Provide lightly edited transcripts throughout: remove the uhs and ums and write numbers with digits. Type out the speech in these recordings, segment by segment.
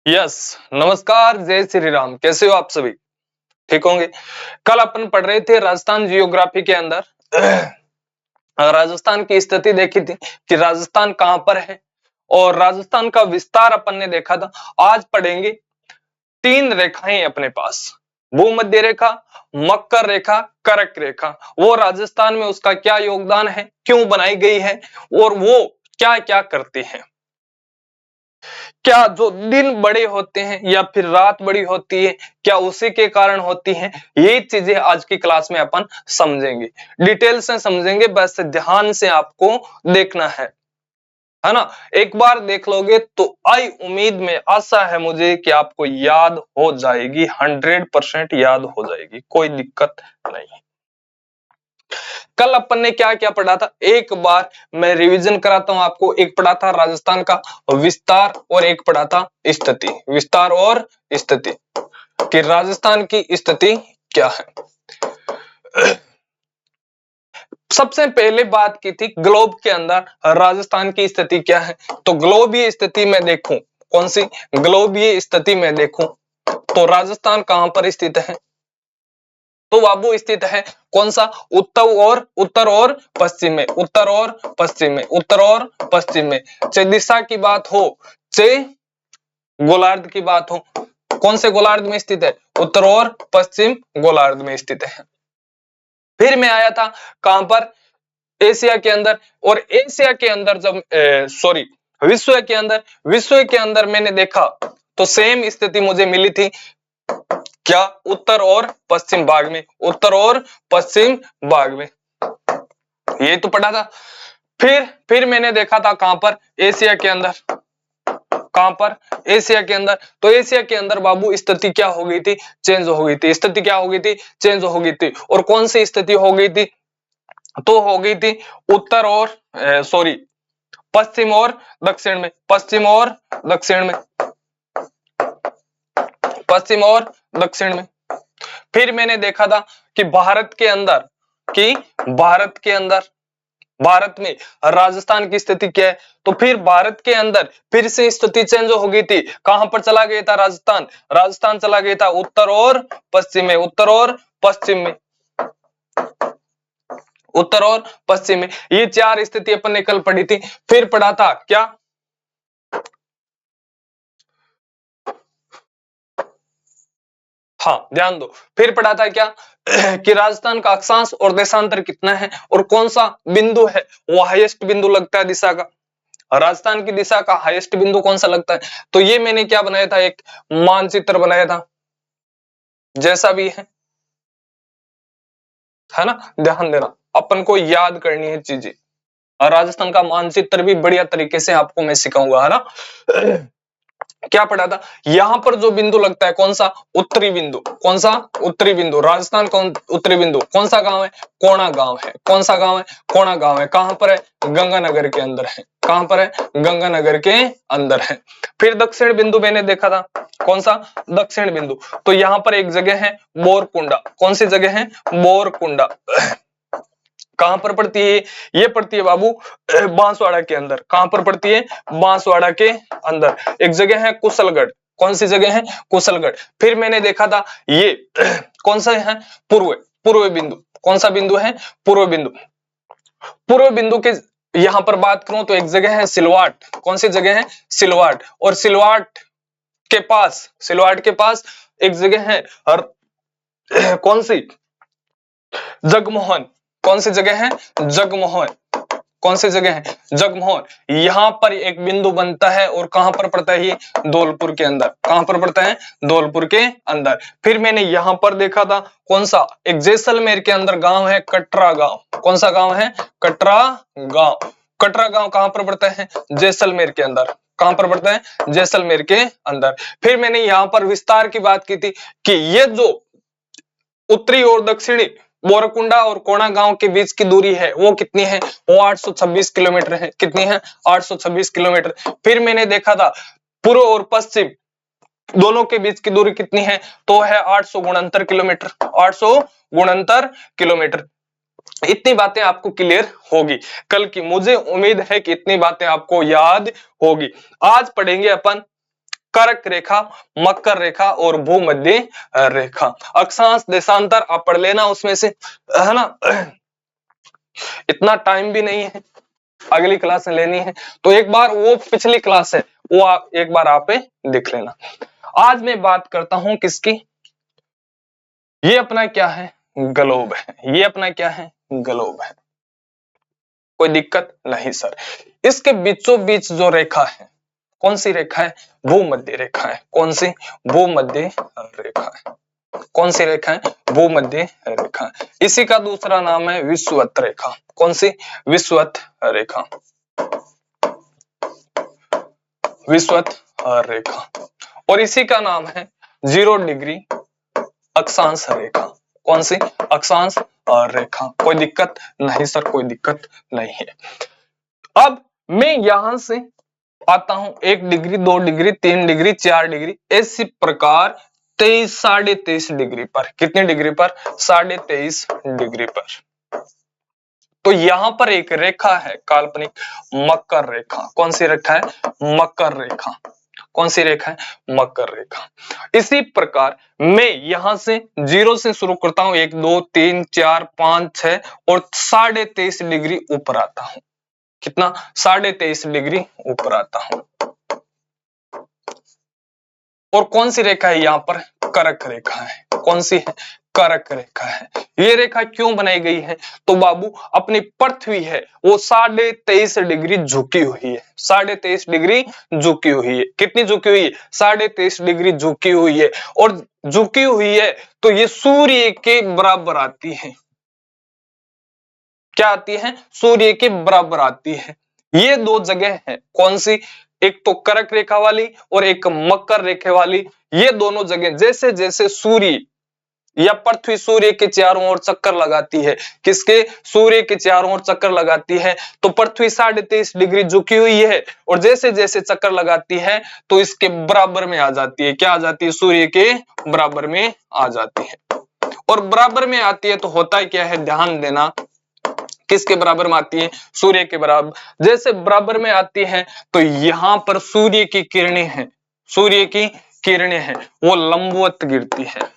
Yes. नमस्कार, जय श्री राम। कैसे हो आप सभी? ठीक होंगे। कल अपन पढ़ रहे थे राजस्थान जियोग्राफी के अंदर राजस्थान की स्थिति देखी थी कि राजस्थान कहां पर है और राजस्थान का विस्तार अपन ने देखा था। आज पढ़ेंगे तीन रेखाएं अपने पास, भूमध्य रेखा, मकर रेखा, कर्क रेखा। वो राजस्थान में उसका क्या योगदान है, क्यों बनाई गई है और वो क्या क्या करती है। क्या जो दिन बड़े होते हैं या फिर रात बड़ी होती है, क्या उसी के कारण होती है? ये चीजें आज की क्लास में अपन समझेंगे, डिटेल से समझेंगे। बस ध्यान से आपको देखना है ना। एक बार देख लोगे तो आई उम्मीद में आशा है मुझे कि आपको याद हो जाएगी, 100% याद हो जाएगी, कोई दिक्कत नहीं। कल अपन ने क्या क्या पढ़ा था, एक बार मैं रिवीजन कराता हूं आपको। एक पढ़ा था राजस्थान का विस्तार और एक पढ़ा था स्थिति, विस्तार और स्थिति, कि राजस्थान की स्थिति क्या है। सबसे पहले बात की थी ग्लोब के अंदर राजस्थान की स्थिति क्या है। तो ग्लोबीय स्थिति में देखूं, कौन सी ग्लोबीय स्थिति में देखूं तो राजस्थान कहां पर स्थित है? तो बाबू स्थित है कौन सा, उत्तर और पश्चिम में, उत्तर और पश्चिम में, उत्तर और पश्चिम में। चाहे दिशा की बात हो, चाहे गोलार्ध की बात हो, कौन से गोलार्ध में स्थित है? उत्तर और पश्चिम गोलार्ध में स्थित है। फिर मैं आया था कहां पर, एशिया के अंदर। और एशिया के अंदर जब विश्व के अंदर मैंने देखा तो सेम स्थिति मुझे मिली थी, क्या? उत्तर और पश्चिम भाग में, उत्तर और पश्चिम भाग में। ये तो पढ़ा था। फिर मैंने देखा था कहां पर, एशिया के अंदर। कहां पर? एशिया के अंदर। तो एशिया के अंदर बाबू स्थिति क्या हो गई थी? चेंज हो गई थी। स्थिति क्या हो गई थी? चेंज हो गई थी। और कौन सी स्थिति हो गई थी? तो हो गई थी उत्तर और पश्चिम और दक्षिण में, पश्चिम और दक्षिण में, पश्चिम और दक्षिण में। फिर मैंने देखा था कि भारत के अंदर, भारत में राजस्थान की स्थिति क्या है। तो फिर भारत के अंदर फिर से स्थिति चेंज हो गई थी। कहां पर चला गया था राजस्थान? राजस्थान चला गया था उत्तर और पश्चिम में, उत्तर और पश्चिम में, उत्तर और पश्चिम में। ये चार स्थिति अपन ने कल पढ़ी थी। फिर पढ़ा था क्या, हाँ ध्यान दो, फिर पढ़ा था क्या कि राजस्थान का अक्षांश और देशांतर कितना है और कौन सा बिंदु है वो हाईएस्ट बिंदु लगता है दिशा का। राजस्थान की दिशा का हाईएस्ट बिंदु कौन सा लगता है? तो ये मैंने क्या बनाया था, एक मानचित्र बनाया था, जैसा भी है ना। ध्यान देना, अपन को याद करनी है चीजें। और राजस्थान का मानचित्र भी बढ़िया तरीके से आपको मैं सिखाऊंगा, है ना। क्या पढ़ा था, यहां पर जो बिंदु लगता है कौन सा? उत्तरी बिंदु। कौन सा? उत्तरी बिंदु। राजस्थान कौन उत्तरी बिंदु? कौन सा गांव है? कोणा गांव है। कौन सा गांव है? कोणा गांव है। कहां पर है? गंगानगर के अंदर है। कहां पर है? गंगानगर के अंदर है। फिर दक्षिण बिंदु मैंने देखा था, कौन सा? दक्षिण बिंदु। तो यहां पर एक जगह है बोरकुंडा। कौन सी जगह है? बोरकुंडा। कहां पर पड़ती है? ये पड़ती है बाबू बांसवाड़ा के अंदर। कहां पर पड़ती है? बांसवाड़ा के अंदर। एक जगह है कुशलगढ़। कौन सी जगह है? कुशलगढ़। फिर मैंने देखा था ये कौन सा है? पूर्व बिंदु। कौन सा बिंदु है? पूर्व बिंदु। पूर्व बिंदु के यहां पर बात करूं तो एक जगह है सिलवाट। कौन सी जगह है? सिलवाट। और सिलवाट के पास एक जगह है कौन सी? जगमोहन। कौन सी जगह है? जगमोहन। कौन सी जगह है? जगमोहन। यहां पर एक बिंदु बनता है और कहां पर पड़ता है? ये धौलपुर के अंदर। कहां पर पड़ता है? धौलपुर के अंदर। फिर मैंने यहां पर देखा था कौन सा? एक जैसलमेर के अंदर गांव है कटरा गांव। कौन सा गांव है? कटरा गांव। कटरा गांव कहां पर पड़ता है? जैसलमेर के अंदर। कहां पर पड़ता है? जैसलमेर के अंदर। फिर मैंने यहां पर विस्तार की बात की थी कि ये जो उत्तरी और दक्षिणी बोरकुंडा और कोणा गांव के बीच की दूरी है वो कितनी है? वो 826 किलोमीटर है। कितनी है? 826 किलोमीटर। फिर मैंने देखा था पूर्व और पश्चिम दोनों के बीच की दूरी कितनी है? तो है 869 किलोमीटर। 869 किलोमीटर। इतनी बातें आपको क्लियर होगी कल की, मुझे उम्मीद है कि इतनी बातें आपको याद होगी। आज पढ़ेंगे अपन करक रेखा, मकर रेखा और भूमध्य रेखा। अक्षांश देशांतर आप पढ़ लेना उसमें से, है ना। इतना टाइम भी नहीं है, अगली क्लास में लेनी है, तो एक बार वो पिछली क्लास है वो आप एक बार आप देख लेना। आज मैं बात करता हूं किसकी, ये अपना क्या है, ग्लोब है। ये अपना क्या है, ग्लोब है। कोई दिक्कत नहीं सर। इसके बीचों बीच जो रेखा है, कौन सी रेखा है, भूमध्य रेखा है। कौन सी, भूमध्य रेखा है। कौन सी रेखा है, भूमध्य रेखा। इसी का दूसरा नाम है विषुवत रेखा। कौन सी, विषुवत रेखा, विषुवत रेखा। और इसी का नाम है 0 डिग्री अक्षांश रेखा। कौन सी, अक्षांश रेखा। कोई दिक्कत नहीं सर, कोई दिक्कत नहीं है। अब मैं यहां से आता हूं 1 डिग्री, 2 डिग्री, 3 डिग्री, 4 डिग्री, इसी प्रकार 23, 23.5 डिग्री पर। कितनी डिग्री पर, 23.5 डिग्री पर। तो यहां पर एक रेखा है काल्पनिक, मकर रेखा। कौन सी रेखा है, मकर रेखा। कौन सी रेखा है, मकर रेखा। इसी प्रकार मैं यहां से 0 से शुरू करता हूं, 1 2 3 4 5 6 और 23.5 डिग्री ऊपर आता हूं। कितना, 23.5 डिग्री ऊपर आता हूं। और कौन सी रेखा है यहां पर, करक रेखा है। कौन सी है, करक रेखा है। ये रेखा क्यों बनाई गई है, तो बाबू अपनी पृथ्वी है वो 23.5 डिग्री झुकी हुई है। 23.5 डिग्री झुकी हुई है। कितनी झुकी हुई है, 23.5 डिग्री झुकी हुई है। और झुकी हुई है तो ये सूर्य के बराबर आती है। क्या आती है, सूर्य के बराबर आती है। ये दो जगह है, कौन सी, एक तो करक रेखा वाली और एक मकर रेखा वाली। ये दोनों जगह जैसे जैसे सूर्य या पृथ्वी सूर्य के चारों ओर चक्कर लगाती है, किसके, सूर्य के चारों ओर चक्कर लगाती है, तो पृथ्वी 23.5 डिग्री झुकी हुई है। और जैसे जैसे चक्कर लगाती है तो इसके बराबर में आ जाती है। क्या आ जाती है, सूर्य के बराबर में आ जाती है। और बराबर में आती है तो होता क्या है, ध्यान देना, किसके बराबर में आती है, सूर्य के बराबर। जैसे बराबर में आती है तो यहां पर सूर्य की किरणें हैं, सूर्य की किरणें हैं वो लंबवत गिरती है।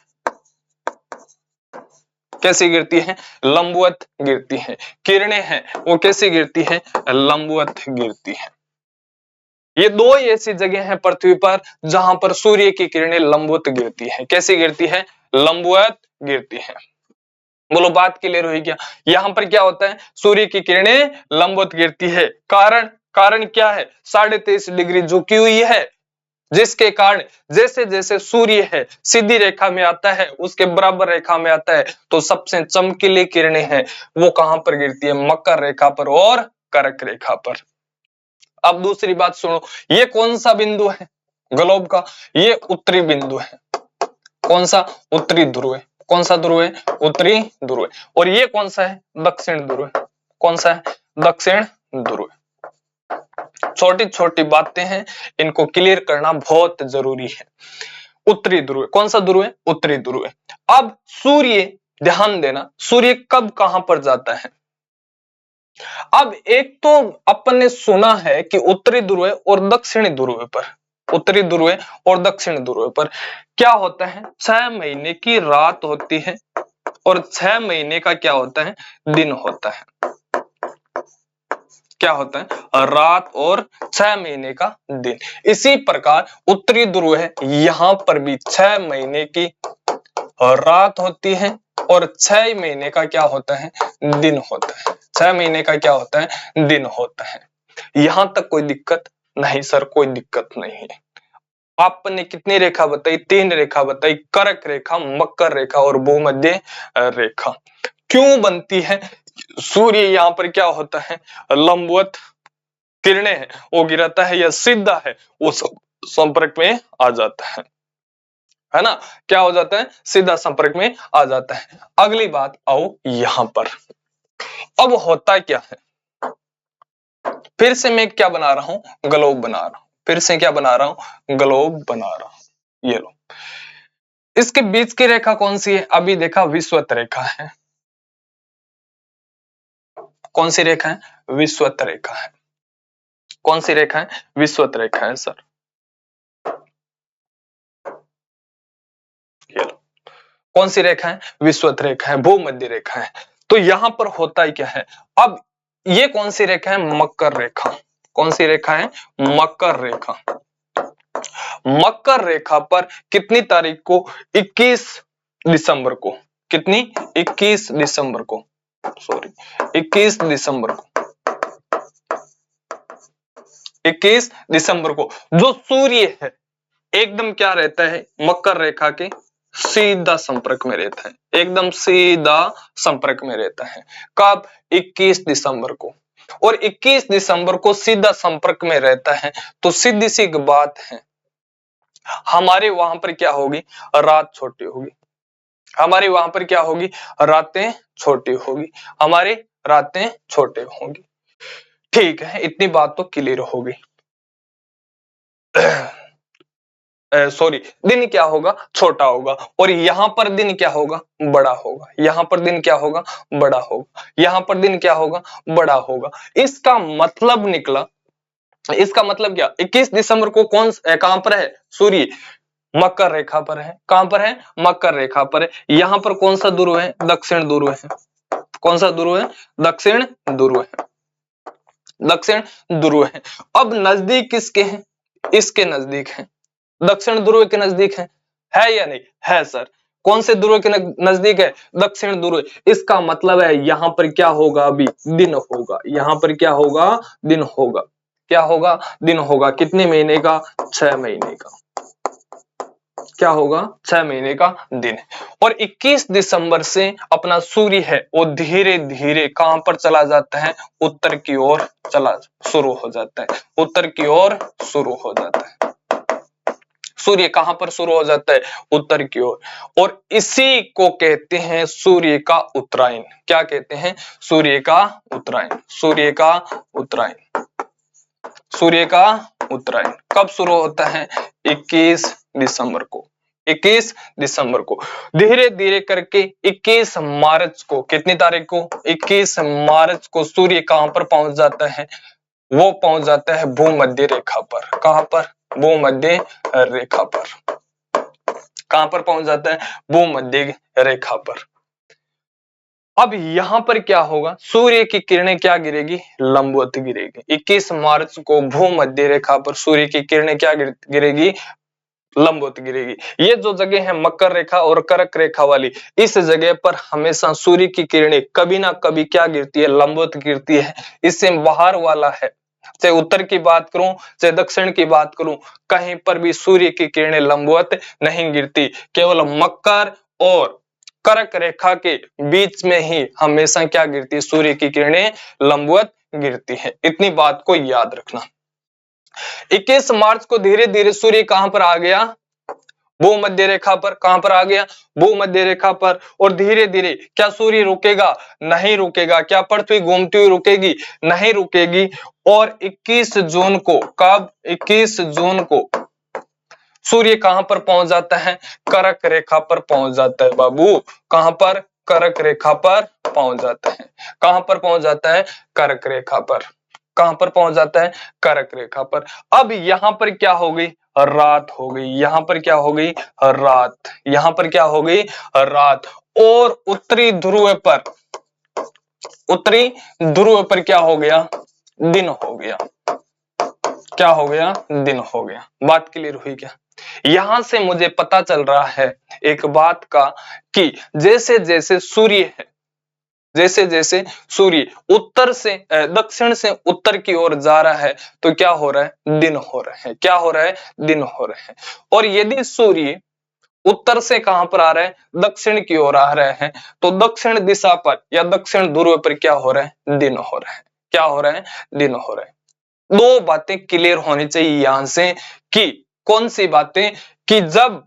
कैसी गिरती है, लंबवत गिरती है। किरणें हैं वो कैसी गिरती है, लंबवत गिरती है। ये दो ऐसी जगह हैं पृथ्वी पर जहां पर सूर्य की किरणें लंबवत गिरती है। कैसी गिरती है, लंबवत गिरती है। बोलो बात क्लियर हुई क्या। यहां पर क्या होता है, सूर्य की किरणें लंबवत गिरती है। कारण, कारण क्या है, 23.5 डिग्री झुकी हुई है, जिसके कारण जैसे जैसे सूर्य है सीधी रेखा में आता है, उसके बराबर रेखा में आता है, तो सबसे चमकीली किरणें हैं वो कहां पर गिरती है, मकर रेखा पर और कर्क रेखा पर। अब दूसरी बात सुनो, ये कौन सा बिंदु है ग्लोब का, ये उत्तरी बिंदु है। कौन सा, उत्तरी ध्रुव है। कौन सा ध्रुव है, उत्तरी ध्रुव है। और ये कौन सा है, दक्षिण ध्रुव है। कौन सा है, दक्षिण ध्रुव। छोटी छोटी बातें हैं, इनको क्लियर करना बहुत जरूरी है। उत्तरी ध्रुव, कौन सा ध्रुव है, उत्तरी ध्रुव है। अब सूर्य, ध्यान देना, सूर्य कब कहां पर जाता है। अब एक तो अपन ने सुना है कि उत्तरी ध्रुव और दक्षिणी ध्रुव पर, उत्तरी ध्रुव और दक्षिण ध्रुव पर क्या होता है, 6 महीने की रात होती है और 6 महीने का क्या होता है, दिन होता है। क्या होता है, रात और 6 महीने का दिन। इसी प्रकार उत्तरी ध्रुव है, यहां पर भी 6 महीने की रात होती है और 6 महीने का क्या होता है, दिन होता है। 6 महीने का क्या होता है, दिन होता है। यहां तक कोई दिक्कत नहीं सर, कोई दिक्कत नहीं है। आपने कितनी रेखा बताई, 3 रेखा बताई, कर्क रेखा, मकर रेखा और भूमध्य रेखा। क्यों बनती है, सूर्य यहाँ पर क्या होता है, लंबवत किरणें हैं वो गिराता है या सीधा है वो संपर्क में आ जाता है ना, क्या हो जाता है, सीधा संपर्क में आ जाता है। अगली बात आओ यहां पर, अब होता क्या है, फिर से मैं क्या बना रहा हूं, ग्लोब बना रहा हूं। फिर से क्या बना रहा हूं, ग्लोब बना रहा हूं। ये लो, इसके बीच की रेखा कौन सी है, अभी देखा विषुवत रेखा है। कौन सी रेखा है, विषुवत रेखा है। कौन सी रेखा है, विषुवत रेखा है सर। कौन सी रेखा है? विषुवत रेखा है, भूमध्य रेखा है। तो यहां पर होता ही क्या है, अब ये कौन सी रेखा है? मकर रेखा। कौन सी रेखा है? मकर रेखा। मकर रेखा पर कितनी तारीख को? 21 दिसंबर को। कितनी? 21 दिसंबर को, सॉरी 21 दिसंबर को, 21 दिसंबर को जो सूर्य है एकदम क्या रहता है? मकर रेखा के सीधा संपर्क में रहता है, एकदम सीधा संपर्क में रहता है। कब? 21 दिसंबर को। और 21 दिसंबर को सीधा संपर्क में रहता है, तो सीधी सी बात है हमारे वहां पर क्या होगी? रात छोटी होगी। हमारे वहां पर क्या होगी? रातें छोटी होगी। हमारी रातें छोटे होंगी। ठीक है, इतनी बात तो क्लियर होगी। सॉरी, दिन क्या होगा? छोटा होगा। और यहां पर दिन क्या होगा? बड़ा होगा। यहां पर दिन क्या होगा? बड़ा होगा। यहां पर दिन क्या होगा? बड़ा होगा। इसका मतलब निकला, इसका मतलब क्या? 21 दिसंबर को कौन कहां पर है? सूर्य मकर रेखा पर है। कहां पर है? मकर रेखा पर है। यहां पर कौन सा ध्रुव है? दक्षिण ध्रुव है। कौन सा ध्रुव है? दक्षिण ध्रुव है। दक्षिण ध्रुव है। अब नजदीक किसके हैं? इसके नजदीक है। दक्षिण ध्रुव के नजदीक है या नहीं? है सर। कौन से ध्रुव के नजदीक है? दक्षिण ध्रुव। इसका मतलब है यहां पर क्या होगा? अभी दिन होगा। यहां पर क्या होगा? दिन होगा। क्या होगा? दिन होगा। कितने महीने का? 6 महीने का। क्या होगा? 6 महीने का दिन। और 21 दिसंबर से अपना सूर्य है वो धीरे धीरे कहां पर चला जाता है? उत्तर की ओर चला शुरू हो जाता है। उत्तर की ओर शुरू हो जाता है। सूर्य कहां पर शुरू हो जाता है? उत्तर की ओर। और इसी को कहते हैं सूर्य का उत्तरायण। क्या कहते हैं? सूर्य का उत्तरायण। सूर्य का उत्तरायण। सूर्य का उत्तरायण कब शुरू होता है? 21 दिसंबर को। 21 दिसंबर को। धीरे धीरे करके 21 मार्च को, कितनी तारीख को? 21 मार्च को सूर्य कहां पर पहुंच जाता है? वो पहुंच जाता है भूमध्य रेखा पर। कहां पर? भूमध्य रेखा पर। कहां पर पहुंच जाता है? भूमध्य रेखा पर। अब यहां पर क्या होगा? सूर्य की किरणें क्या गिरेगी? लंबवत गिरेगी। 21 मार्च को भूमध्य रेखा पर सूर्य की किरणें क्या गिरेगी? लंबवत गिरेगी। ये जो जगह है मकर रेखा और कर्क रेखा वाली, इस जगह पर हमेशा सूर्य की किरणें कभी ना कभी क्या गिरती है? लंबवत गिरती है। इससे बाहर वाला है, चाहे उत्तर की बात करूं चाहे दक्षिण की बात करूं, कहीं पर भी सूर्य की किरणें लंबवत नहीं गिरती। केवल मकर और कर्क रेखा के बीच में ही हमेशा क्या गिरती है? सूर्य की किरणें लंबवत गिरती है। इतनी बात को याद रखना। 21 मार्च को धीरे धीरे सूर्य कहां पर आ गया? भूमध्य रेखा पर। कहां पर आ गया? भूमध्य रेखा पर। और धीरे धीरे क्या सूर्य रुकेगा? नहीं रुकेगा। क्या पृथ्वी घूमती हुई रुकेगी? नहीं रुकेगी। और 21 जून को, कब? 21 जून को सूर्य कहां पर पहुंच जाता है? कर्क रेखा पर पहुंच जाता है बाबू। कहां पर? कर्क रेखा पर पहुंच जाता है। कहां पर पहुंच जाता है? कर्क रेखा पर। कहां पर पहुंच जाता है? कर्क रेखा पर। अब यहां पर क्या हो गई? रात हो गई। यहां पर क्या हो गई? रात। यहां पर क्या हो गई? रात। और उत्तरी ध्रुव पर, उत्तरी ध्रुव पर क्या हो गया? दिन हो गया। क्या हो गया? दिन हो गया। बात क्लियर हुई क्या? यहां से मुझे पता चल रहा है एक बात का कि जैसे जैसे सूर्य है, जैसे जैसे सूर्य उत्तर से दक्षिण से उत्तर की ओर जा रहा है, तो क्या हो रहा है? दिन हो रहा है। क्या हो रहा है? दिन हो रहे हैं। और यदि सूर्य उत्तर से कहां पर आ रहा है? दक्षिण की ओर आ रहे हैं, तो दक्षिण दिशा पर या दक्षिण ध्रुव पर क्या हो रहा है? दिन हो रहा है। क्या हो रहा है? दिन हो रहा है। दो बातें क्लियर होनी चाहिए यहां से कि कौन सी बातें? कि जब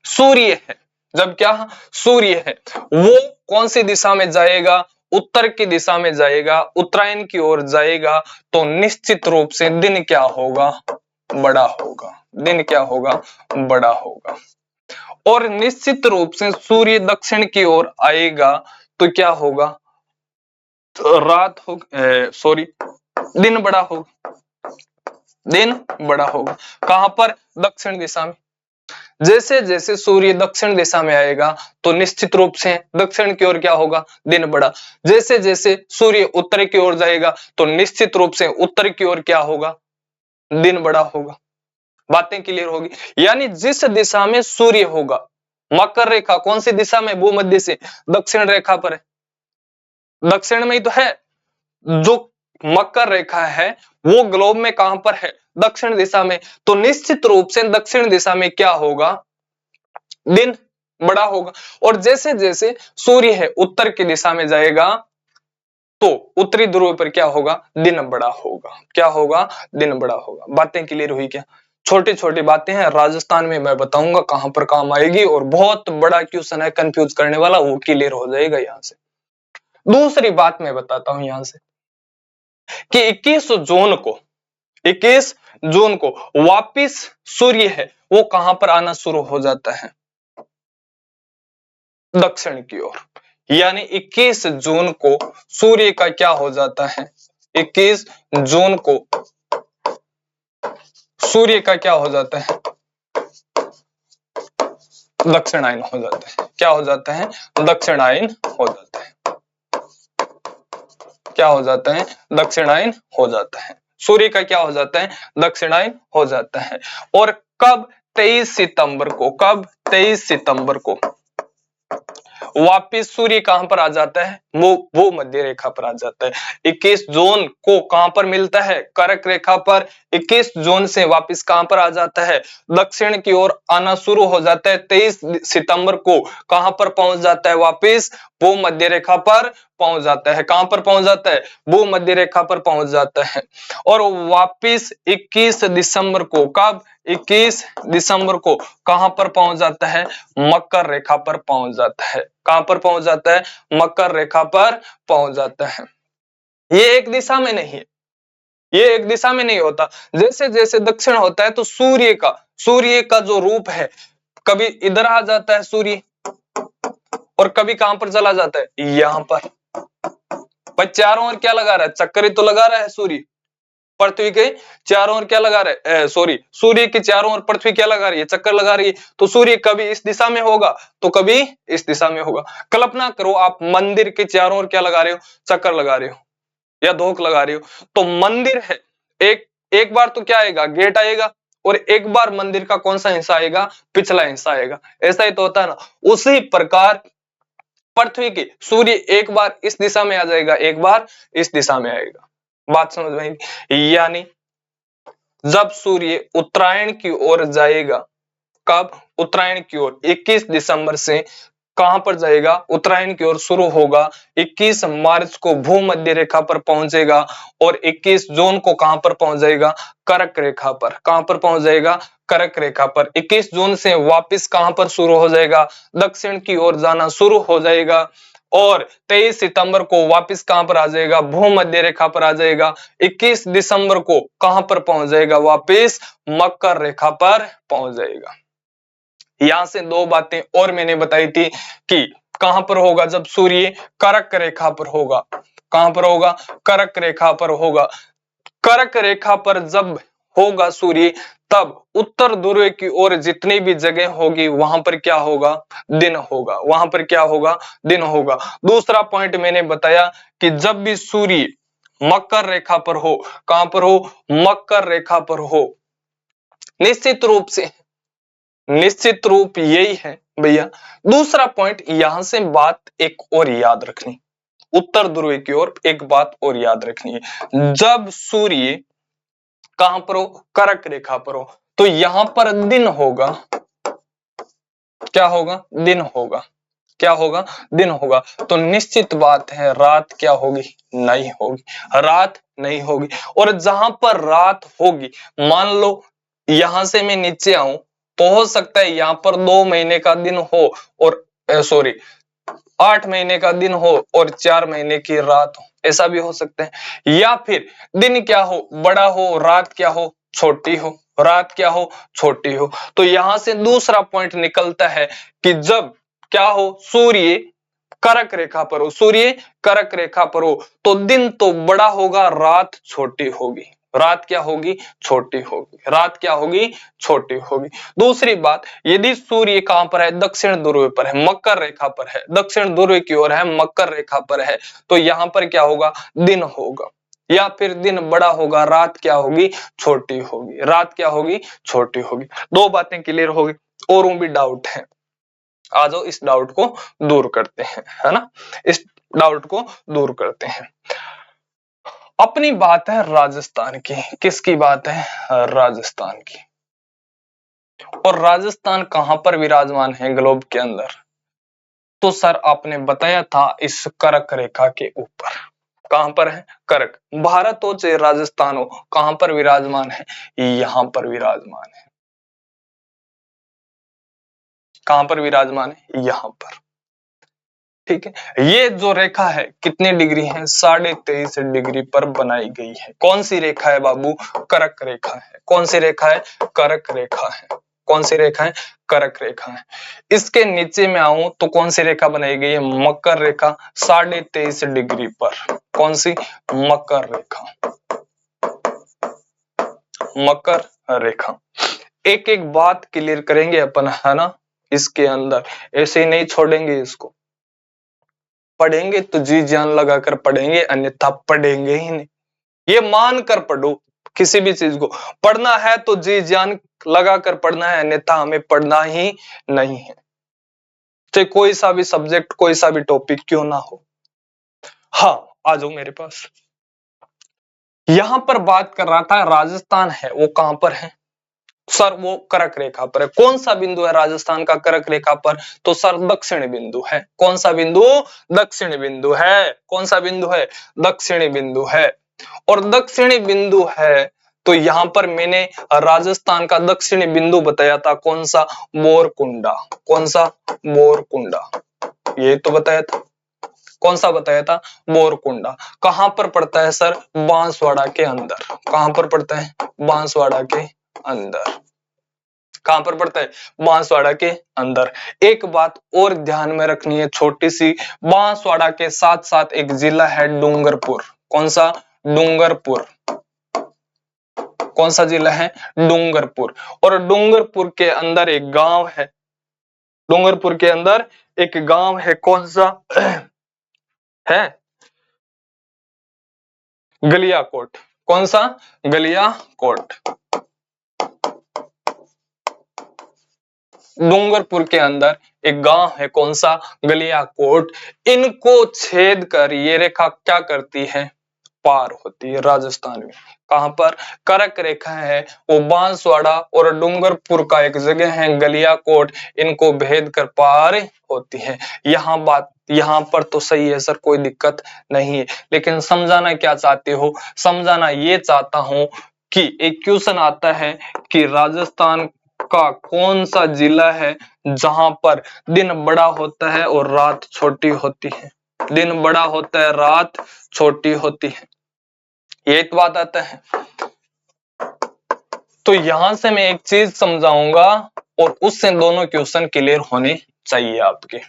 सूर्य है, जब क्या सूर्य है वो कौन सी दिशा में जाएगा? उत्तर की दिशा में जाएगा, उत्तरायण की ओर जाएगा, तो निश्चित रूप से दिन क्या होगा? बड़ा होगा। दिन क्या होगा? बड़ा होगा। और निश्चित रूप से सूर्य दक्षिण की ओर आएगा तो क्या होगा? तो रात हो, सॉरी, दिन बड़ा होगा। दिन बड़ा होगा। कहां पर? दक्षिण दिशा में। जैसे जैसे सूर्य दक्षिण दिशा में आएगा तो निश्चित रूप से दक्षिण की ओर क्या होगा, दिन बड़ा। जैसे जैसे सूर्य उत्तर की ओर जाएगा तो निश्चित रूप से उत्तर की ओर क्या होगा, दिन बड़ा होगा। बातें क्लियर होगी। यानी जिस दिशा में सूर्य होगा, मकर रेखा कौन सी दिशा में, भूमध्य से दक्षिण रेखा पर है, दक्षिण में ही तो है। जो मकर रेखा है वो ग्लोब में कहां पर है, दक्षिण दिशा में। तो निश्चित रूप से दक्षिण दिशा में क्या होगा, दिन बड़ा होगा। और जैसे जैसे सूर्य है उत्तर की दिशा में जाएगा तो उत्तरी ध्रुव पर क्या होगा, दिन बड़ा होगा। क्या होगा, दिन बड़ा होगा। बातें क्लियर हुई क्या? छोटी छोटी बातें हैं, राजस्थान में मैं बताऊंगा कहां पर काम आएगी, और बहुत बड़ा क्वेश्चन है कंफ्यूज करने वाला, वो क्लियर हो जाएगा यहां से। दूसरी बात मैं बताता हूं यहां से कि 21 जून को वापिस सूर्य है वो कहां पर आना शुरू हो जाता है, दक्षिण की ओर। यानी 21 जून को सूर्य का क्या हो जाता है, 21 जून को सूर्य का क्या हो जाता है, दक्षिणायन हो जाता है। क्या हो जाता है, दक्षिणायन हो जाता है। क्या हो जाता है, दक्षिणायन हो जाता है। सूर्य का क्या हो जाता है, दक्षिणायन हो जाता है। और कब, 23 सितंबर को, कब 23 सितंबर को वापिस सूर्य कहां पर आ जाता है, वो मध्य रेखा पर आ जाता है। 21 जून को कहां पर मिलता है, कर्क रेखा पर। 21 जून से वापिस कहां पर आ जाता है, दक्षिण की ओर आना शुरू हो जाता है। 23 सितंबर को कहां पर पहुंच जाता है, वापिस वो मध्य रेखा पर पहुंच जाता है। कहां पर पहुंच जाता है, वो मध्य रेखा पर पहुंच जाता है। और वापिस 21 दिसंबर को, कब, 21 दिसंबर को कहां पर पहुंच जाता है, मकर रेखा पर पहुंच जाता है। कहां पर पहुंच जाता है, मकर रेखा पर पहुंच जाता है। ये एक दिशा में नहीं है, ये एक दिशा में नहीं होता। जैसे जैसे दक्षिण होता है तो सूर्य का जो रूप है, कभी इधर आ जाता है सूर्य और कभी कहां पर चला जाता है, यहां पर। पर चारों ओर क्या लगा रहा है, चक्कर ही तो लगा रहा है सूर्य। पृथ्वी के चारों ओर क्या लगा रहा है, सॉरी, सूर्य के चारों ओर पृथ्वी क्या लगा रही है, चक्कर लगा रही है। तो सूर्य कभी इस दिशा में होगा तो कभी इस दिशा में होगा। कल्पना करो आप मंदिर के चारों ओर क्या लगा रहे हो, चक्कर लगा रहे हो या धोख लगा रहे हो। तो मंदिर है, एक एक बार तो क्या आएगा, गेट आएगा, और एक बार मंदिर का कौन सा हिस्सा आएगा, पिछला हिस्सा आएगा। ऐसा ही तो होता है ना। उसी प्रकार पृथ्वी की सूर्य एक बार इस दिशा में आ जाएगा, एक बार इस दिशा में आएगा। बात समझ में आएगी। यानी जब सूर्य उत्तरायण की ओर जाएगा, कब, उत्तरायण की ओर 21 दिसंबर से कहां पर जाएगा, उत्तरायण की ओर शुरू होगा। 21 मार्च को भूमध्य रेखा पर पहुंचेगा और 21 जून को कहां पर पहुंच जाएगा, कर्क रेखा पर। कहां पर पहुंच जाएगा, कर्क रेखा पर। 21 जून से वापस कहां पर शुरू हो जाएगा, दक्षिण की ओर जाना शुरू हो जाएगा। और 23 सितंबर को वापस कहां पर आ जाएगा, भूमध्य रेखा पर आ जाएगा। 21 दिसंबर को कहां पर पहुंच जाएगा, वापस मकर रेखा पर पहुंच जाएगा। यहां से दो बातें और मैंने बताई थी कि कहां पर होगा, जब सूर्य कर्क रेखा पर होगा। कहां पर होगा, कर्क रेखा पर होगा। कर्क रेखा पर जब होगा सूर्य, तब उत्तर ध्रुव की ओर जितनी भी जगह होगी वहां पर क्या होगा, दिन होगा। वहां पर क्या होगा, दिन होगा। दूसरा पॉइंट मैंने बताया कि जब भी सूर्य मकर रेखा पर हो, कहां पर हो, मकर रेखा पर हो, निश्चित रूप यही है भैया। दूसरा पॉइंट यहां से बात एक और याद रखनी, उत्तर ध्रुव की ओर एक बात और याद रखनी है। जब सूर्य कहां पर हो, कर्क रेखा पर हो, तो यहां पर दिन होगा। क्या होगा, दिन होगा। क्या होगा, दिन होगा। तो निश्चित बात है रात क्या होगी, नहीं होगी, रात नहीं होगी। और जहां पर रात होगी, मान लो यहां से मैं नीचे आऊं तो हो सकता है यहां पर 2 महीने का दिन हो और सॉरी 8 महीने का दिन हो और 4 महीने की रात हो, ऐसा भी हो सकता है। या फिर दिन क्या हो, बड़ा हो, रात क्या हो, छोटी हो, रात क्या हो, छोटी हो। तो यहां से दूसरा पॉइंट निकलता है कि जब क्या हो, सूर्य कर्क रेखा पर हो, सूर्य कर्क रेखा पर हो, तो दिन तो बड़ा होगा, रात छोटी होगी। रात क्या होगी, छोटी होगी। रात क्या होगी, छोटी होगी। दूसरी बात, यदि सूर्य कहां पर है, दक्षिण ध्रुव पर है, मकर रेखा पर है, दक्षिण ध्रुव की ओर है, मकर रेखा पर है, तो यहां पर क्या होगा, दिन होगा, या फिर दिन बड़ा होगा, रात क्या होगी, छोटी होगी। रात क्या होगी, छोटी होगी। दो बातें क्लियर होगी, और भी डाउट है, आ जाओ इस डाउट को दूर करते हैं, है ना, इस डाउट को दूर करते हैं। अपनी बात है राजस्थान की। किसकी बात है, राजस्थान की। और राजस्थान कहां पर विराजमान है ग्लोब के अंदर, तो सर आपने बताया था इस कर्क रेखा के ऊपर। कहां पर है, कर्क। भारत हो चाहे राजस्थान हो, कहां पर विराजमान है, यहां पर विराजमान है। कहां पर विराजमान है, यहां पर। ठीक है, ये जो रेखा है कितने डिग्री है, 23.5 डिग्री पर बनाई गई है। कौन सी रेखा है बाबू, कर्क रेखा है। कौन सी रेखा है, कर्क रेखा है। कौन सी रेखा है, कर्क रेखा है। इसके नीचे में आऊं तो कौन सी रेखा बनाई गई है, मकर रेखा, 23.5 डिग्री पर। कौन सी, मकर रेखा, मकर रेखा। एक एक बात क्लियर करेंगे अपन, है ना, इसके अंदर ऐसे ही नहीं छोड़ेंगे इसको। पढ़ेंगे तो जी जान लगाकर पढ़ेंगे, अन्यथा पढ़ेंगे ही नहीं। ये मान कर पढ़ो, किसी भी चीज को पढ़ना है तो जी जान लगाकर पढ़ना है, अन्यथा हमें पढ़ना ही नहीं है, चाहे कोई सा भी सब्जेक्ट, कोई सा भी टॉपिक क्यों ना हो। हाँ, आ जाओ मेरे पास। यहां पर बात कर रहा था, राजस्थान है वो कहां पर है सर, वो कर्क रेखा पर है। कौन सा बिंदु है राजस्थान का कर्क रेखा पर, तो सर दक्षिण बिंदु है। कौन सा बिंदु, दक्षिण बिंदु है। कौन सा बिंदु है, दक्षिणी बिंदु है। और दक्षिणी बिंदु है तो यहां पर मैंने राजस्थान का दक्षिणी बिंदु बताया था, कौन सा, बोरकुंडा। कौन सा, बोरकुंडा, ये तो बताया था। कौन सा बताया था, बोरकुंडा। कहां पर पड़ता है सर, बांसवाड़ा के अंदर। कहां पर पड़ता है, बांसवाड़ा के अंदर। कहां पर पड़ता है, बांसवाड़ा के अंदर। एक बात और ध्यान में रखनी है छोटी सी, बांसवाड़ा के साथ साथ एक जिला है डूंगरपुर। कौन सा, डूंगरपुर। कौन सा जिला है, डूंगरपुर। और डूंगरपुर के अंदर एक गांव है, डूंगरपुर के अंदर एक गांव है, कौन सा है, गलियाकोट। कौन सा, गलियाकोट। डूंगरपुर के अंदर एक गांव है, कौन सा, गलियाकोट। इनको छेद कर ये रेखा क्या करती है, पार होती है राजस्थान में। कहां पर, कर्क रेखा है वो बांसवाड़ा और डूंगरपुर का एक जगह है गलियाकोट, इनको भेद कर पार होती है। यहाँ बात, यहाँ पर तो सही है सर, कोई दिक्कत नहीं है, लेकिन समझाना क्या चाहते हो, समझाना ये चाहता हूं कि एक क्वेश्चन आता है कि राजस्थान का कौन सा जिला है जहां पर दिन बड़ा होता है और रात छोटी होती है। दिन बड़ा होता है, रात छोटी होती है, ये एक बात आता है। तो यहां से मैं एक चीज समझाऊंगा और उससे दोनों क्वेश्चन क्लियर होने चाहिए आपके।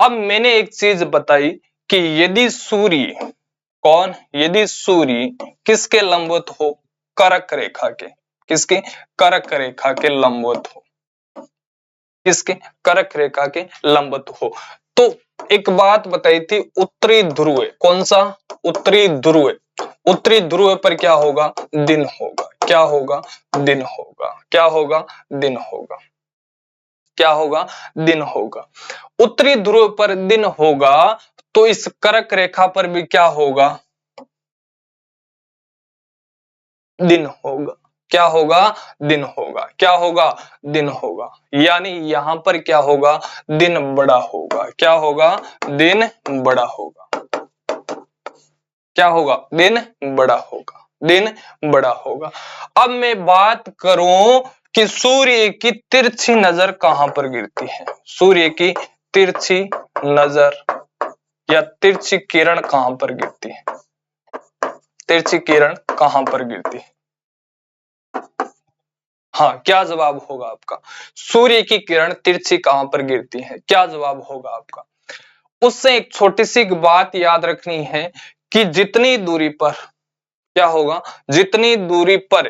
अब मैंने एक चीज बताई कि यदि सूर्य, कौन, यदि सूर्य किसके लंबवत हो, कर्क रेखा के। किसके, कर्क रेखा के लंबवत हो। किसके, कर्क रेखा के लंबवत हो। तो एक बात बताई थी, उत्तरी ध्रुव। कौन सा, उत्तरी ध्रुव। उत्तरी ध्रुव पर क्या होगा, दिन होगा। क्या होगा, दिन होगा। क्या होगा, दिन होगा। क्या होगा, दिन होगा। उत्तरी ध्रुव पर दिन होगा तो इस कर्क रेखा पर भी क्या होगा, दिन होगा। क्या होगा, दिन होगा। क्या होगा, दिन होगा। यानी यहां पर क्या होगा, दिन बड़ा होगा। क्या होगा, दिन बड़ा होगा। क्या होगा, दिन बड़ा होगा। दिन बड़ा होगा। अब मैं बात करूं कि सूर्य की तिरछी नजर कहां पर गिरती है। सूर्य की तिरछी नजर या तिरछी किरण कहां पर गिरती है, तिरछी किरण कहां पर गिरती है। हाँ, क्या जवाब होगा आपका, सूर्य की किरण तिरछी कहां पर गिरती है, क्या जवाब होगा आपका। उससे एक छोटी सी बात याद रखनी है कि जितनी दूरी पर क्या होगा, जितनी दूरी पर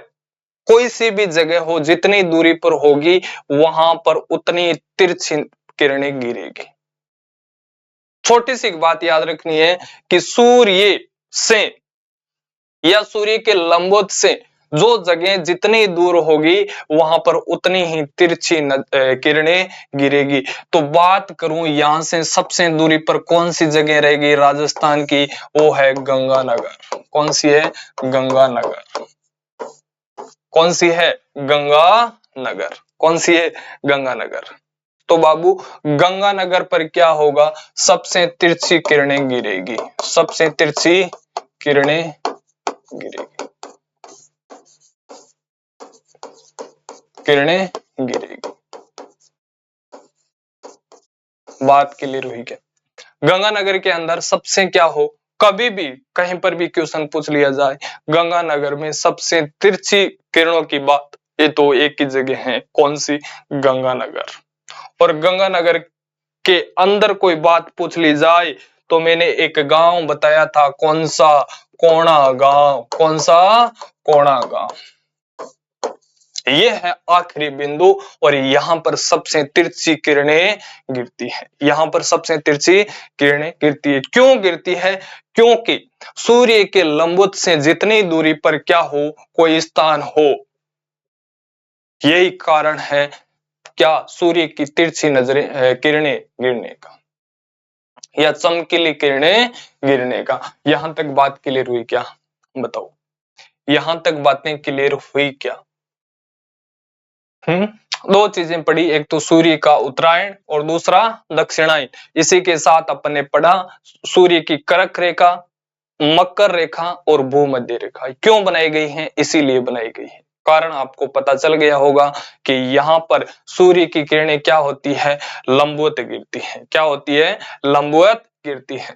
कोई सी भी जगह हो, जितनी दूरी पर होगी वहां पर उतनी तिरछी किरणें गिरेगी। छोटी सी बात याद रखनी है कि सूर्य से या सूर्य के लंबवत से जो जगह जितनी दूर होगी वहां पर उतनी ही तिरछी किरणें गिरेगी। तो बात करूं यहां से सबसे दूरी पर कौन सी जगह रहेगी राजस्थान की, वो है गंगानगर। कौन सी है, गंगानगर। कौन सी है, गंगानगर। कौन सी है, गंगानगर। तो बाबू गंगानगर पर क्या होगा, सबसे तिरछी किरणें गिरेगी, सबसे तिरछी किरणें गिरेगी, किरणें गिरेगी। बात क्लियर हुई क्या। गंगानगर के अंदर सबसे क्या हो, कभी भी कहीं पर भी क्वेश्चन पूछ लिया जाए, गंगानगर में सबसे तिरछी किरणों की बात, ये तो एक ही जगह है, कौन सी, गंगानगर। और गंगानगर के अंदर कोई बात पूछ ली जाए तो मैंने एक गांव बताया था, कौन सा, कोणा गांव। कौन सा, कोणा गांव। ये है आखिरी बिंदु और यहां पर सबसे तिरछी किरणें गिरती है, यहां पर सबसे तिरछी किरणें गिरती है। क्यों गिरती है, क्योंकि सूर्य के लंबवत से जितनी दूरी पर क्या हो, कोई स्थान हो, यही कारण है क्या, सूर्य की तिरछी नजरें किरणें गिरने का या चमकीली किरणें गिरने का। यहां तक बात क्लियर हुई क्या, बताओ, यहां तक बातें क्लियर हुई क्या। दो चीजें पढ़ी, एक तो सूर्य का उत्तरायण और दूसरा दक्षिणायन। इसी के साथ अपन ने पढ़ा सूर्य की कर्क रेखा, मकर रेखा और भूमध्य रेखा क्यों बनाई गई हैं, इसीलिए बनाई गई है। कारण आपको पता चल गया होगा कि यहाँ पर सूर्य की किरणें क्या होती है, लंबवत गिरती है। क्या होती है, लंबवत गिरती है।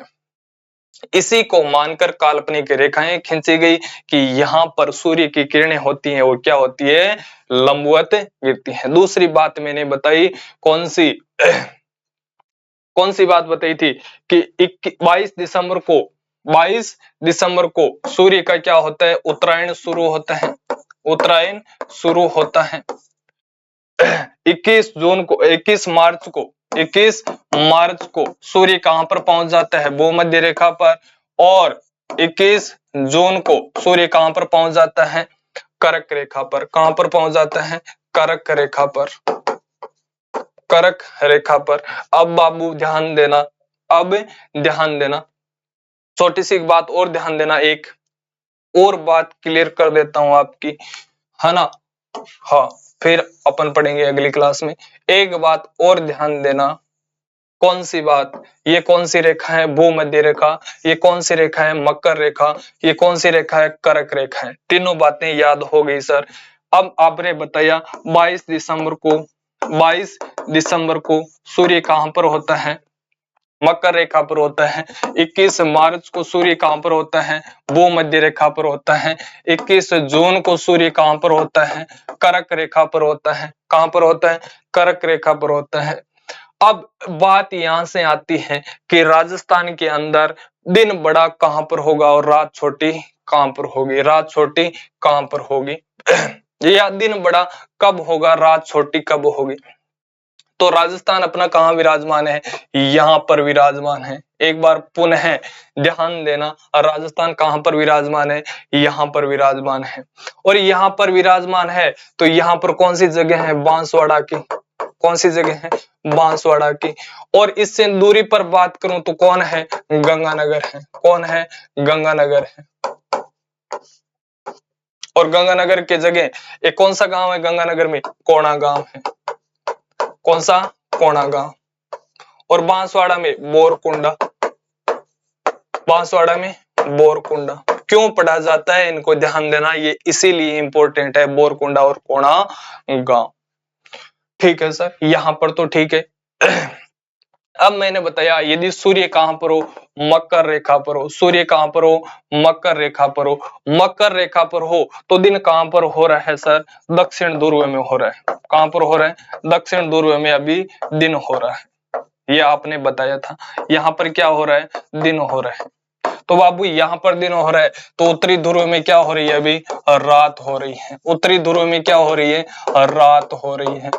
इसी को मानकर काल्पनिक रेखाएं खींची गई कि यहाँ पर सूर्य की किरणें होती हैं, वो क्या होती है, लंबवत गिरती हैं। दूसरी बात मैंने बताई, कौन सी, कौन सी बात बताई थी कि 22 दिसंबर को, 22 दिसंबर को सूर्य का क्या होता है, उत्तरायण शुरू होता है, उत्तरायण शुरू होता है। 21 जून को, 21 मार्च को, 21 मार्च को सूर्य कहां पर पहुंच जाता है, भूमध्य रेखा पर। और 21 जून को सूर्य कहां पर पहुंच जाता है, कर्क रेखा पर। कहां पर पहुंच जाता है, कर्क रेखा पर, कर्क रेखा पर। अब बाबू ध्यान देना, अब ध्यान देना, छोटी सी बात और ध्यान देना, एक और बात क्लियर कर देता हूं आपकी, है ना। हाँ, फिर अपन पढ़ेंगे अगली क्लास में। एक बात और ध्यान देना, कौन सी बात, ये कौन सी रेखा है, भूमध्य रेखा, ये कौन सी रेखा है, मकर रेखा, ये कौन सी रेखा है, कर्क रेखा है। तीनों बातें याद हो गई सर। अब आपने बताया 22 दिसंबर को, 22 दिसंबर को सूर्य कहां पर होता है, मकर रेखा पर होता है। 21 मार्च को सूर्य कहां पर होता है, भूमध्य रेखा पर होता है। 21 जून को सूर्य कहां पर होता है, कर्क रेखा पर होता है। कहां पर होता है, कर्क रेखा पर होता है। अब बात यहां से आती है कि राजस्थान के अंदर दिन बड़ा कहां पर होगा और रात छोटी कहां पर होगी, रात छोटी कहां पर होगी या दिन बड़ा कब होगा, रात छोटी कब होगी। तो राजस्थान अपना कहां विराजमान है, यहां पर विराजमान है। एक बार पुनः ध्यान देना, राजस्थान कहां पर विराजमान है, यहां पर विराजमान है। और यहां पर विराजमान है तो यहां पर कौन सी जगह है, बांसवाड़ा की। कौन सी जगह है, बांसवाड़ा की। और इससे दूरी पर बात करूं तो कौन है, गंगानगर है। कौन है, गंगानगर है। और गंगानगर के जगह एक कौन सा गांव है गंगानगर में, कोणा गांव है। कौन सा, कोणा गांव। और बांसवाड़ा में बोरकुंडा, बांसवाड़ा में बोरकुंडा। क्यों पढ़ा जाता है, इनको ध्यान देना, ये इसीलिए इंपॉर्टेंट है, बोरकुंडा और कोणा गांव। ठीक है सर, यहां पर तो ठीक है। अब मैंने बताया यदि सूर्य कहां पर हो, मकर रेखा पर हो, सूर्य कहां पर हो, मकर रेखा पर हो। मकर रेखा पर हो तो दिन कहां पर हो रहा है सर, दक्षिण ध्रुव में हो रहा है। कहां पर हो रहा है, दक्षिण ध्रुव में अभी दिन हो रहा है, ये आपने बताया था। यहाँ पर क्या हो रहा है, दिन हो रहा है। तो बाबू यहाँ पर दिन हो रहा है, तो उत्तरी ध्रुव में क्या हो रही है, अभी रात हो रही है। उत्तरी ध्रुव में क्या हो रही है, रात हो रही है।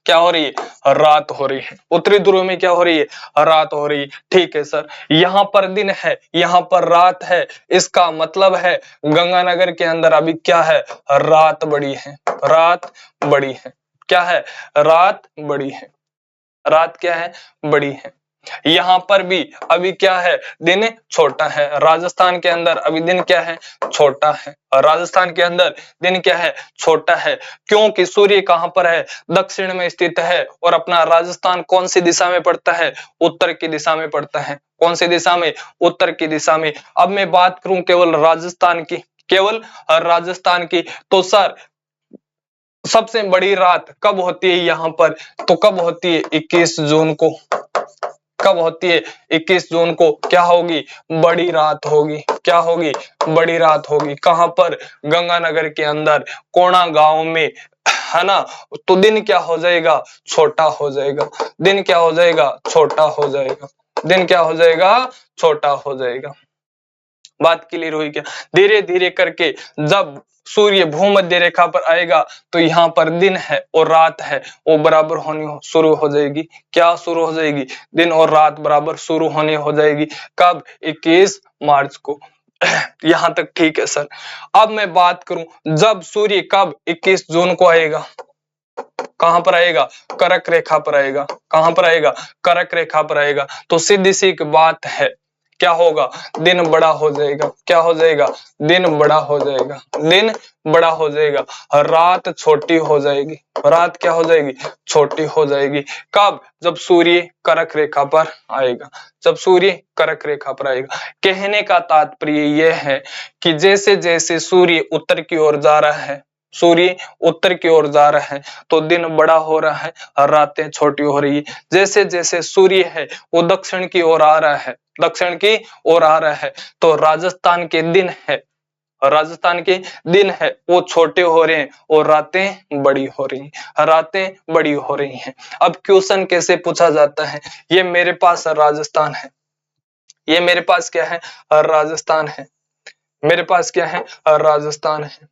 क्या हो रही है, रात हो रही है। उत्तरी ध्रुव में क्या हो रही है, रात हो रही है। ठीक है सर, यहाँ पर दिन है, यहाँ पर रात है, इसका मतलब है गंगानगर के अंदर अभी क्या है, रात बड़ी है। रात बड़ी है। क्या है, रात बड़ी है। रात क्या है, बड़ी है। यहाँ पर भी अभी क्या है, दिन छोटा है। राजस्थान के अंदर अभी दिन क्या है, छोटा है। राजस्थान के अंदर दिन क्या है, छोटा है। क्योंकि सूर्य कहां पर है, दक्षिण में स्थित है। और अपना राजस्थान कौन सी दिशा में पड़ता है, उत्तर की दिशा में पड़ता है। कौन सी दिशा में, उत्तर की दिशा में। अब मैं बात करूं केवल राजस्थान की, केवल राजस्थान की, तो सर सबसे बड़ी रात कब होती है यहाँ पर, तो कब होती है, 21 जून को। कब होती है, 21 जून को क्या होगी, बड़ी रात होगी। क्या होगी, बड़ी रात होगी। कहां पर, गंगानगर के अंदर कोणा गांव में, है ना। तो दिन क्या हो जाएगा, छोटा हो जाएगा। दिन क्या हो जाएगा, छोटा हो जाएगा। दिन क्या हो जाएगा, छोटा हो जाएगा। बात क्लियर हुई क्या। धीरे धीरे करके जब सूर्य भूमध्य रेखा पर आएगा तो यहाँ पर दिन है और रात है वो बराबर होनी शुरू हो जाएगी। क्या शुरू हो जाएगी, दिन और रात बराबर शुरू होनी हो जाएगी। कब, 21 मार्च को। यहाँ तक ठीक है सर। अब मैं बात करूं जब सूर्य कब 21 जून को आएगा, कहां पर आएगा, कर्क रेखा पर आएगा। कहां पर आएगा, कर्क रेखा पर आएगा। तो सीधी सी एक बात है, क्या होगा, दिन बड़ा हो जाएगा। क्या हो जाएगा, दिन बड़ा हो जाएगा। दिन बड़ा हो जाएगा। रात छोटी हो जाएगी। रात क्या हो जाएगी, छोटी हो जाएगी। कब, जब सूर्य कर्क रेखा पर आएगा। जब सूर्य कर्क रेखा पर आएगा। कहने का तात्पर्य यह है कि जैसे जैसे सूर्य उत्तर की ओर जा रहा है, सूर्य उत्तर की ओर जा रहा है तो दिन बड़ा हो रहा है, रातें छोटी हो रही है। जैसे जैसे सूर्य है वो दक्षिण की ओर आ रहा है, दक्षिण की ओर आ रहा है तो राजस्थान के दिन है, राजस्थान के दिन है वो छोटे हो रहे हैं और रातें बड़ी हो रही हैं। रातें बड़ी हो रही हैं। अब क्वेश्चन कैसे पूछा जाता है, ये मेरे पास राजस्थान है, ये मेरे पास क्या है, राजस्थान है। मेरे पास क्या है, राजस्थान है।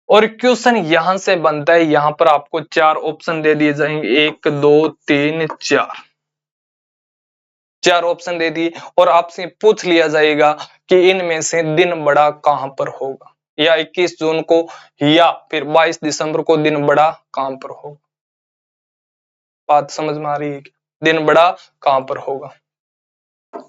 और क्वेश्चन यहां से बनता है, यहां पर आपको 4 ऑप्शन दे दिए जाएंगे, 1 2 3 4, 4 ऑप्शन दे दिए और आपसे पूछ लिया जाएगा कि इनमें से दिन बड़ा कहां पर होगा, या 21 जून को या फिर 22 दिसंबर को दिन बड़ा कहां पर होगा। बात समझ में आ रही है, दिन बड़ा कहां पर होगा।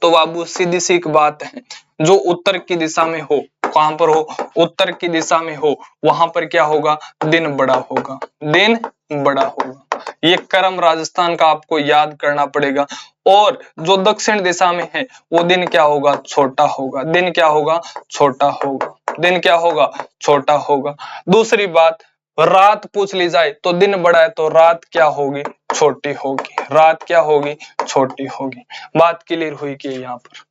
तो बाबू सीधी सी एक बात है, जो उत्तर की दिशा में हो, कहां पर हो, उत्तर की दिशा में हो, वहां पर क्या होगा, दिन बड़ा होगा। दिन बड़ा होगा। ये क्रम राजस्थान का आपको याद करना पड़ेगा। और जो दक्षिण दिशा में है वो दिन क्या होगा, छोटा होगा। दिन क्या होगा, छोटा होगा। दिन क्या होगा, छोटा होगा। दूसरी बात, रात पूछ ली जाए तो दिन बड़ा है तो रात क्या होगी, छोटी होगी। रात क्या होगी, छोटी होगी। बात क्लियर हुई कि यहाँ पर,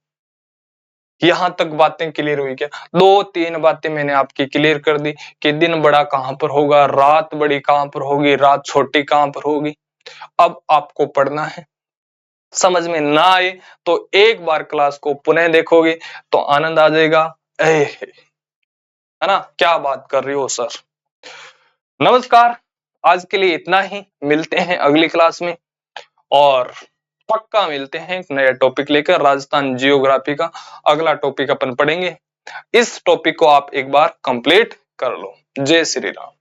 यहां तक बातें क्लियर हुई क्या। 2-3 बातें मैंने आपकी क्लियर कर दी कि दिन बड़ा कहां पर होगा, रात बड़ी कहां पर होगी, रात छोटी कहां पर होगी। अब आपको पढ़ना है, समझ में ना आए तो एक बार क्लास को पुनः देखोगे तो आनंद आ जाएगा। है ना, क्या बात कर रही हो सर। नमस्कार, आज के लिए इतना ही। मिलते हैं अगली क्लास में और पक्का मिलते हैं एक नया टॉपिक लेकर। राजस्थान जियोग्राफी का अगला टॉपिक अपन पढ़ेंगे। इस टॉपिक को आप एक बार कंप्लीट कर लो। जय श्री राम।